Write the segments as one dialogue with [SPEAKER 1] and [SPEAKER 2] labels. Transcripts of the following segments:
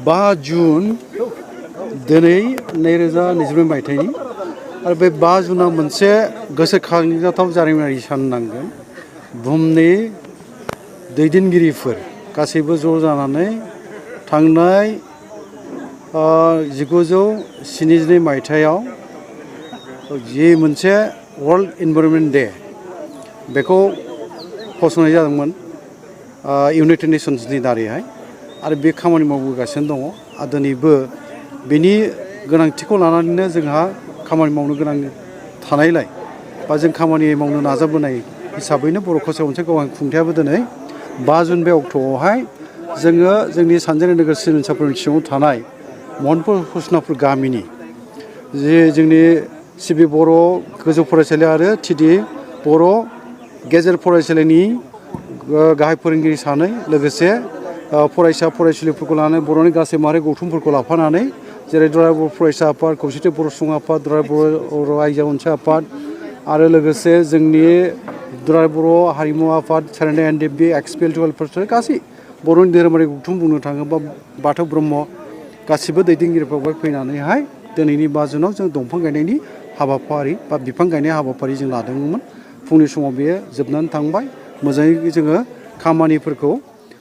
[SPEAKER 1] 5 जुन दिनै 2022 मायथाइनि आरो बे 5 जुना मोनसे गोसोखांजाथाव जारिमिनारि सान नांगोन। बुहुमनि दैदेनगिरिफोर गासैबो ज' जानानै थांनाय 1972 मायथाइयाव जि मोनसे वर्ल्ड इनभाइरनमेन्ट डे बेखौ फसंनाय जादोंमोन इउनाइटेड नेशन्सनि दारैहाय आरो बे खामानि मावबोगासिनो दङ आरो दिनैबो बेनि गोनांथिखौ लानानैनो जोंहा खामानि मावनो गोनां थानायलाय बा जों खामानि मावनो नाजाबोनाय हिसाबैनो बर' कसारि अनसाय गावआं खुंथायाबो दिनै 5 जुन बे अक्ट'आवहाय जोङो जोंनि सानजानि नोगोर सिमोनसाफोरनि सिङाव थानाय महनपुर हुसनापुर गामिनि जे जोंनि सिबि बर' गोजौ फरायसालि आरो टिडि बर' गेजेर फरायसालिनि गाहाय फोरोंगिरि सानै लोगोसे फरायसा फरायसुलिफोरखौ लानानै बर'नि गासै माहारि गौथुमफोरखौ लाफानानै जेरै दुलाराय बर' फरायसा आफाद खौसेथि बर' सुबुं आफाद दुलाराय बर' आइजो अनसाय आफाद आरो लोगोसे जोंनि दुलाराय बर' हारिमु आफाद सारेना एनडिएफबि एक्सपिएल टुवेल्भफोर गासै बर'नि धोरोमारि गौथुम बुंनो थाङोबा बाथौ ब्रह्म गासिबो दैदेनगिरिफ्रा बेवहाय फैनानैहाय दिनैनि 5 जुनाव जों दंफां गायनायनि हाबाफारि बा बिफां गायनाय हाबाफारि जों लादोंमोन। फुंनि समाव बेयो जोबनानै थांबाय मोजाङै जोङो खामानिफोरखौ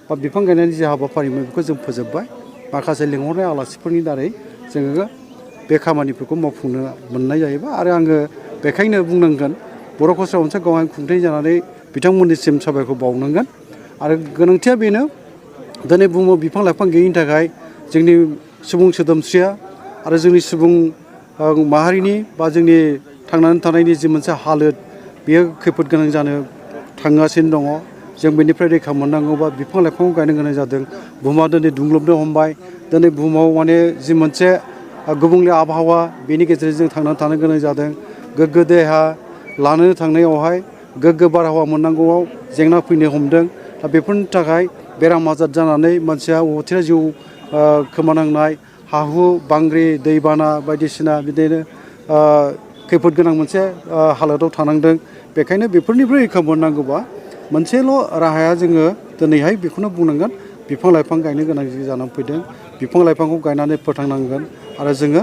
[SPEAKER 1] बा बिफां गायनायनि जे हाबाफारिमोन बेखौ जों फोजोबबाय माखासे लिंहरनाय आलासिफोरनि दारै जोङो बे खामानिफोरखौ मावफुंनो मोननाय जाहैबाय आरो आङो बेखायनो बुंनांगोन बर' कसारि अनसाय गावआं खुंथाय जानानै बिथांमोननिसिम साबायखर बावनांगोन आरो गोनांथिया बेनो दिनै बुहुमाव बिफां लाइफां गैयिनि थाखाय जोंनि सुबुं सोदोमस्रिया आरो जोंनि सुबुं माहारिनि बा जोंनि थांनानै थानायनि जि मोनसे हालोद बेयो खैफोद गोनां जानो थांगासिनो दङ। जों बेनिफ्राय रैखा मोननांगौबा बिफां लाइफांखौ गायनो गोनां जादों। बुहुमा दिनै दुंग्लोबनो हमबाय दिनै बुहुमाव माने जि मोनसे गुबुंले आबहावा बेनि गेजेरजों जों थांनानै थानो गोनां जादों। गोग्गो देहा लानो थांनायावहाय गोग्गो बारहावा मोननांगौआव जेंना फैनो हमदों। दा बेफोरनि थाखाय बेराम आजार जानानै मानसिया अबथिरा जिउ खोमानांनाय हा हु बांग्रि दैबाना बायदिसिना बिदिनो खैफोद गोनां मोनसे हालोदाव थानांदों। बेखायनो बेफोरनिफ्राय रैखा मोननांगौबा मोनसेल' राहाया जोङो दिनैहाय बेखौनो बुंनांगोन बिफां लाइफां गायनो गोनां जानानै फैदों। बिफां लाइफांखौ गायनानै फोथांनांगोन आरो जोङो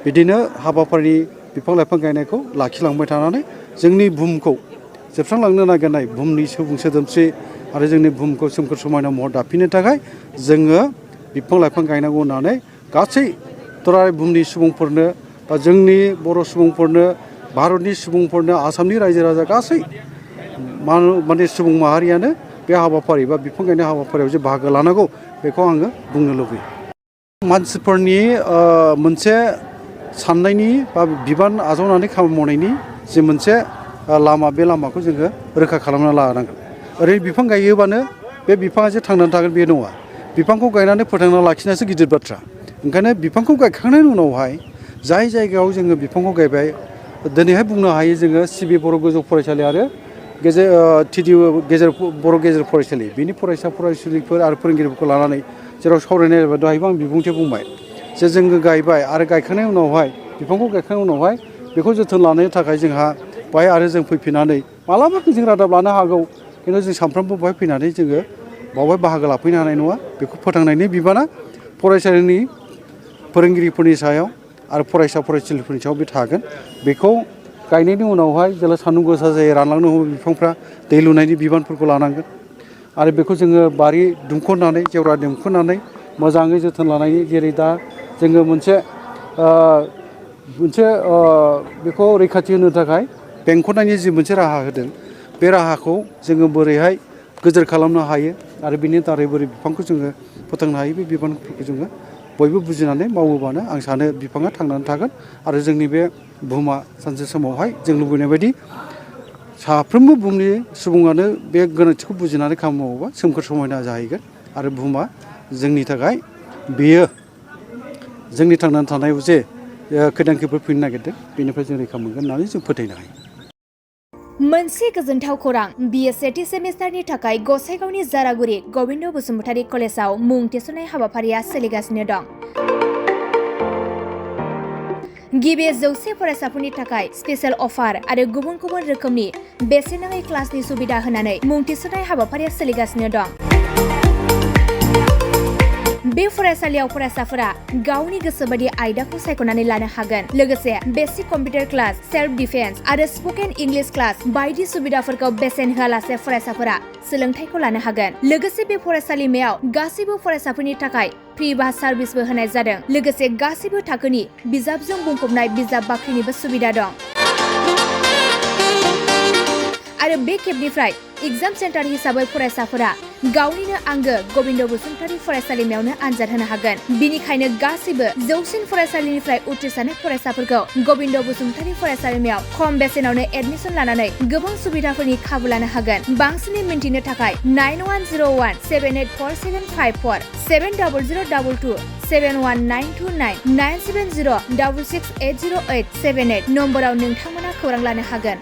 [SPEAKER 1] बिदिनो हाबाफारि बिफां लाइफां गायनायखौ लाखिलांबाय थानानै जोंनि बुहुमखौ जोबस्रांलांनो नागिरनाय बुहुमनि सुबुं सोदोमस्रि आरो जोंनि बुहुमखौ सोमखोर समायना महर दाफिननो थाखाय जोङो बिफां लाइफां गायनांगौ होननानै गासै दुलाराय बुहुमनि सुबुंफोरनो बा जोंनि बर' सुबुंफोरनो भारतनि सुबुंफोरनो आसामनि रायजो राजा गासै माने सुबुं माहारियानो बे हाबाफारि बा बिफां गायनाय हाबाफारियाव जे बाहागो लानांगौ बेखौ आङो बुंनो लुबैयो। मानसिफोरनि मोनसे साननायनि बा बिबान आजावनानै खामानि मावनायनि जि मोनसे लामा बे लामाखौ जोङो रोखा खालामना लानांगोन। ओरैनो बिफां गायोबानो बे बिफाङा जे थांनानै थागोन बे नङा। बिफांखौ गायनानै फोथांना लाखिनायासो गिदिर बाथ्रा। ओंखायनो बिफांखौ गायखांनायनि उनावहाय जाय जायगायाव जोङो बिफांखौ गायबाय दिनैहाय बुंनो हायो जोङो सिबि बर' गोजौ फरायसालि आरो टिडि बर' गेजेर फरायसालि बिनि फरायसा फरायसुलिफोर आरो फोरोंगिरिफोरखौ लानानै जेराव सावरायनाय जाबाय दहायबो आं बिबुंथि बुंबाय जे जोङो गायबाय आरो गायखांनायनि उनावहाय बिफांखौ गायखांनायनि उनावहाय बेखौ जोथोन लानो थाखाय जोंहा बाहाय आरो जों फैफिननानै मालाबा जों रादाब लानो हागौ खिन्थु जों सानफ्रोमबो बाहाय फैनानै जोङो बावहाय बाहागो लाफैनो हानाय नङा। बेखौ फोथांनायनि बिबाना फरायसालिनि फोरोंगिरिफोरनि सायाव आरो फरायसा फरायसुलिफोरनि सायाव बे थागोन। बेखौ गायनायनि उनावहाय जेला सान्दुं गोसा जायो रानलांनो हमो बिफांफ्रा दै लुनायनि बिबानफोरखौ लानांगोन आरो बेखौ जोङो बारि दुमख'नानै जेवरा दुमख'नानै मोजाङै जोथोन लानायनि जेरै दा जोङो मोनसे बेखौ रैखाथि होनो थाखाय बेंख'नायनि जि मोनसे राहा होदों बे राहाखौ जोङो बोरैहाय गोजोर खालामनो हायो आरो बिनि दारै बोरै बिफांखौ जोङो फोथांनो हायो बे बिबानफोरखौ जोङो बयबो बुजिनानै मावोबानो आं सानो बिफाङा थांनानै थागोन आरो जोंनि बे बुहुमा सानसे समावहाय जों लुबैनाय बायदि साफ्रोमबो बुहुमनि सुबुङानो बे गोनांथिखौ बुजिनानै खामानि मावोबा सोमखोर समायना जाहैगोन आरो बुहुमा जोंनि थाखाय बेयो जोंनि थांनानै थानायाव जे खैदां खैफोद फैनो नागिरदों बेनिफ्राय जों रैखा मोनगोन होननानै जों फोथायनो हायो।
[SPEAKER 2] मोनसे गोजोनथाव खौरां बिए सेथि सेमिस्टारनि थाखाय गसाइगावनि जारागुरि गबिन्द बसुमतारी कलेजाव मुं थिसननाय हाबाफारिया सोलिगासिनो दं। गिबि 100 फरायसाफोरनि थाखाय स्पेशेल अफार आरो गुबुन गुबुन रोखोमनि बेसेन नाङै क्लासनि सुबिदा होनानै मुं थिसननाय हाबाफारिया सोलिगासिनो दं। बे फरायसालियाव फरायसाफोरा गावनि गोसोबायदि आयदाखौ सायख'नानै लानो हागोन। लोगोसे basic computer class, self defence आरो स्पकेन इंलिश क्लास बायदि सुबिदाफोरखौ बेसेन होआलासे फरायसाफोरा सोलोंथाइखौ लानो हागोन। लोगोसे बे फरायसालिमायाव गासैबो फरायसाफोरनि थाखाय फ्रि बास सार्भिसबो होनाय जादों। लोगोसे गासैबो थाखोनि बिजाबजों बुंफबनाय बिजाब बाख्रिनिबो सुबिदा दं। आरो बे खेबनिफ्राय एग्जाम सेन्टार हिसाबै फरायसाफोरा गावनिनो आंगो गबिन्द बसुमतारी फरायसालिमायावनो आनजाद होनो हागोन। बिनिखायनो गासैबो जौसिन फरायसालिनिफ्राय उथ्रिसारनाय फरायसाफोरखौ गबिन्द बसुमतारी फरायसालिमायाव खम बेसेनावनो एडमिसन लानानै गोबां सुबिदाफोरनि खाबु लानो हागोन। बांसिनै मिन्थिनो थाखाय 9101784754 7002 71929 97066808878 नम्बराव नोंथांमोना खौरां लानो हागोन।